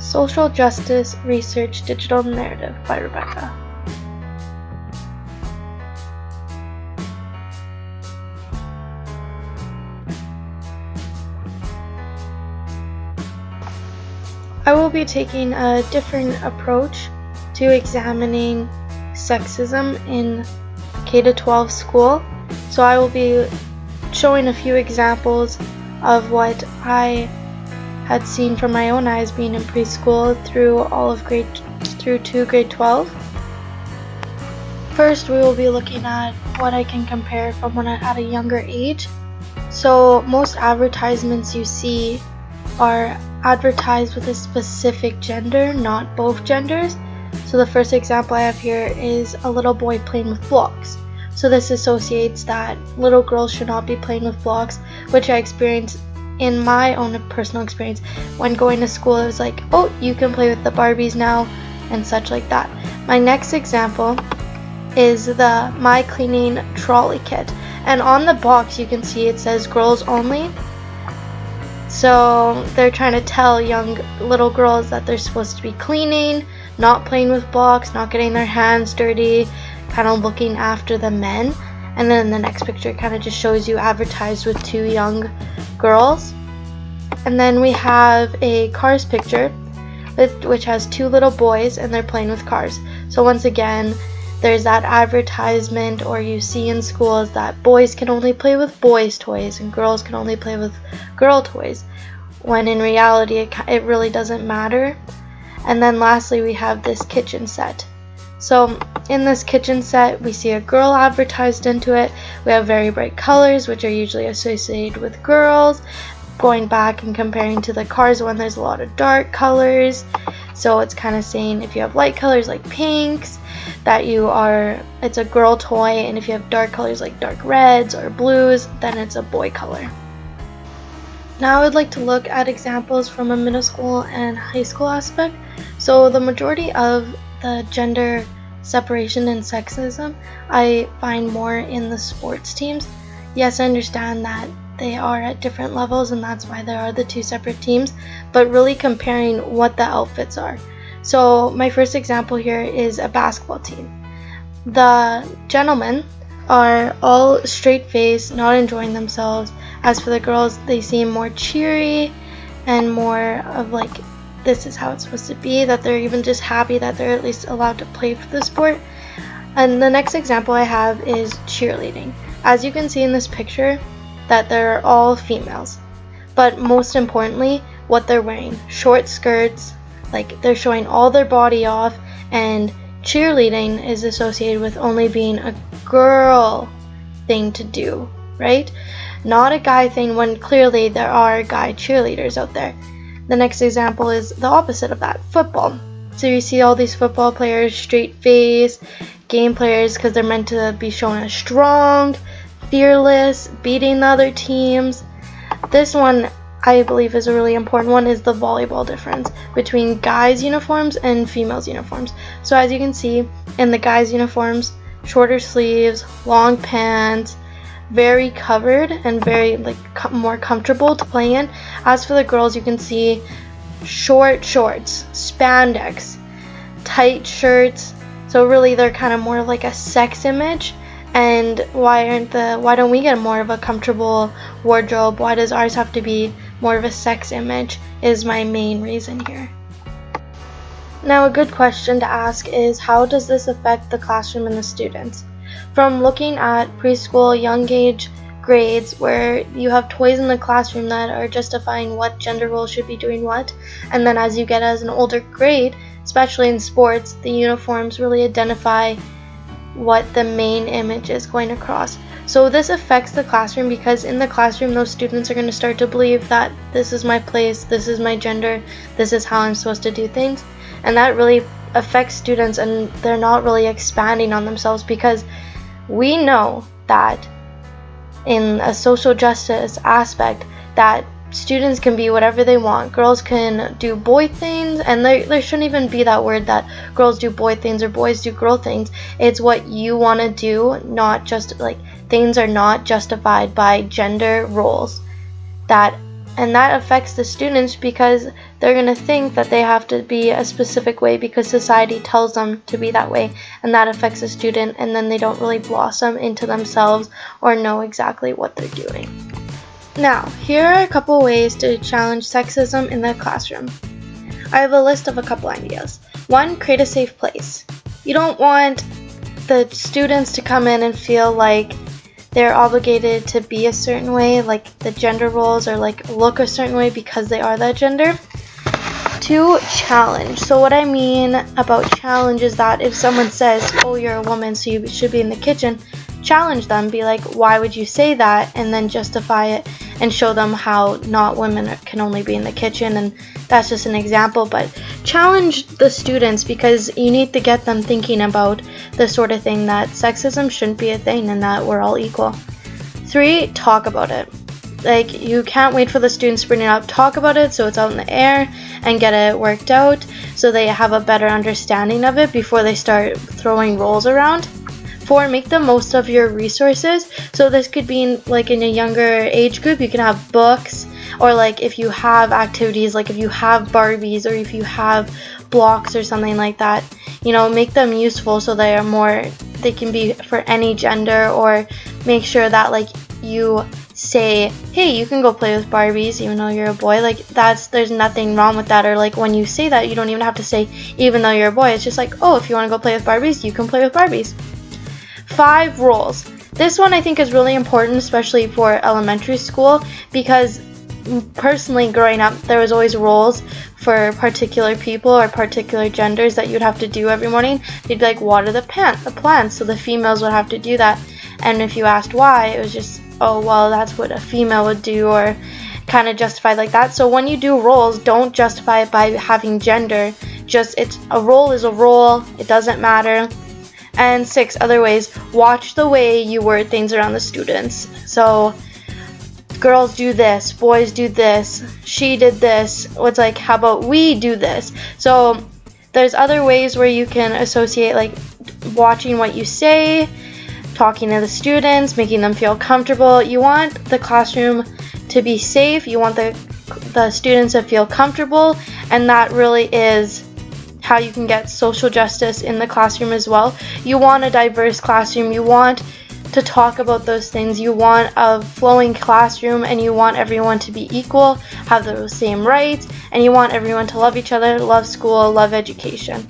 Social Justice Research Digital Narrative by Rebecca. I will be taking a different approach to examining sexism in K-12 school. So I will be showing a few examples of what I had seen from my own eyes being in preschool through to grade 12. First, we will be looking at what I can compare from when at a younger age. So most advertisements you see are advertised with a specific gender, not both genders. So the first example I have here is a little boy playing with blocks. So this associates that little girls should not be playing with blocks, which I experienced in my own personal experience when going to school. It was like, oh, you can play with the Barbies now and such like that. My next example is the My Cleaning Trolley Kit, and on the box you can see it says girls only. So they're trying to tell young little girls that they're supposed to be cleaning, not playing with blocks, not getting their hands dirty, kind of looking after the men. And then the next picture kind of just shows you advertised with two young girls. And then we have a cars picture which has two little boys and they're playing with cars. So once again, there's that advertisement, or you see in schools, that boys can only play with boys' toys and girls can only play with girl toys, when in reality it really doesn't matter. And then lastly, we have this kitchen set. So in this kitchen set, we see a girl advertised into it. We have very bright colors, which are usually associated with girls, going back and comparing to the cars one, there's a lot of dark colors. So it's kind of saying if you have light colors like pinks, that it's a girl toy, and if you have dark colors like dark reds or blues, then it's a boy color. Now I would like to look at examples from a middle school and high school aspect. So the majority of the gender separation and sexism I find more in the sports teams. Yes, I understand that they are at different levels and that's why there are the two separate teams, but really comparing what the outfits are. So my first example here is a basketball team. The gentlemen are all straight-faced, not enjoying themselves. As for the girls, they seem more cheery and more of like, this is how it's supposed to be, that they're even just happy that they're at least allowed to play for the sport. And the next example I have is cheerleading. As you can see in this picture, that they're all females. But most importantly, what they're wearing, short skirts, like they're showing all their body off, and cheerleading is associated with only being a girl thing to do, right? Not a guy thing, when clearly there are guy cheerleaders out there. The next example is the opposite of that, football. So you see all these football players, straight face, game players, because they're meant to be shown as strong, fearless, beating the other teams. This one I believe is a really important one, is the volleyball difference between guys' uniforms and females' uniforms. So as you can see in the guys' uniforms, shorter sleeves, long pants, very covered and very more comfortable to play in. As for the girls, you can see short shorts, spandex, tight shirts. So really they're kind of more like a sex image. And why don't we get more of a comfortable wardrobe? Why does ours have to be more of a sex image, is my main reason here. Now a good question to ask is, how does this affect the classroom and the students? From looking at preschool, young age grades where you have toys in the classroom that are justifying what gender role should be doing what, and then as you get as an older grade, especially in sports, the uniforms really identify what the main image is going across. So this affects the classroom, because in the classroom those students are going to start to believe that this is my place, this is my gender, this is how I'm supposed to do things, and that really affects students, and they're not really expanding on themselves, because we know that in a social justice aspect that students can be whatever they want. Girls can do boy things, and there shouldn't even be that word that girls do boy things or boys do girl things. It's what you want to do, not just things are not justified by gender roles. That And that affects the students because they're going to think that they have to be a specific way because society tells them to be that way, and that affects the student, and then they don't really blossom into themselves or know exactly what they're doing. Now, here are a couple ways to challenge sexism in the classroom. I have a list of a couple ideas. 1, create a safe place. You don't want the students to come in and feel like they're obligated to be a certain way, like the gender roles, or like look a certain way because they are that gender. 2, challenge. So what I mean about challenge is that if someone says, oh, you're a woman, so you should be in the kitchen, challenge them. Be like, why would you say that? And then justify it and show them how not women can only be in the kitchen. And that's just an example, but challenge the students because you need to get them thinking about the sort of thing that sexism shouldn't be a thing and that we're all equal. 3, talk about it. Like, you can't wait for the students to bring it up. Talk about it so it's out in the air and get it worked out so they have a better understanding of it before they start throwing roles around. 4, make the most of your resources. So this could be in a younger age group. You can have books, or like if you have activities, like if you have Barbies or if you have blocks or something like that, make them useful so they can be for any gender, or make sure that like you say, hey, you can go play with Barbies even though you're a boy. Like there's nothing wrong with that. Or like when you say that, you don't even have to say even though you're a boy. It's just like, oh, if you want to go play with Barbies, you can play with Barbies. 5, roles. This one I think is really important, especially for elementary school, because personally growing up there was always roles for particular people or particular genders that you'd have to do every morning. They'd be like, water the plants, so the females would have to do that. And if you asked why, it was just, oh well, that's what a female would do, or kind of justified like that. So when you do roles, don't justify it by having gender. Just, a role is a role, it doesn't matter. And 6, other ways. Watch the way you word things around the students. So girls do this, boys do this, she did this. What's like, how about we do this? So there's other ways where you can associate, like watching what you say, talking to the students, making them feel comfortable. You want the classroom to be safe. You want the students to feel comfortable, and that really is how you can get social justice in the classroom as well. You want a diverse classroom. You want to talk about those things. You want a flowing classroom, and you want everyone to be equal, have those same rights, and you want everyone to love each other, love school, love education.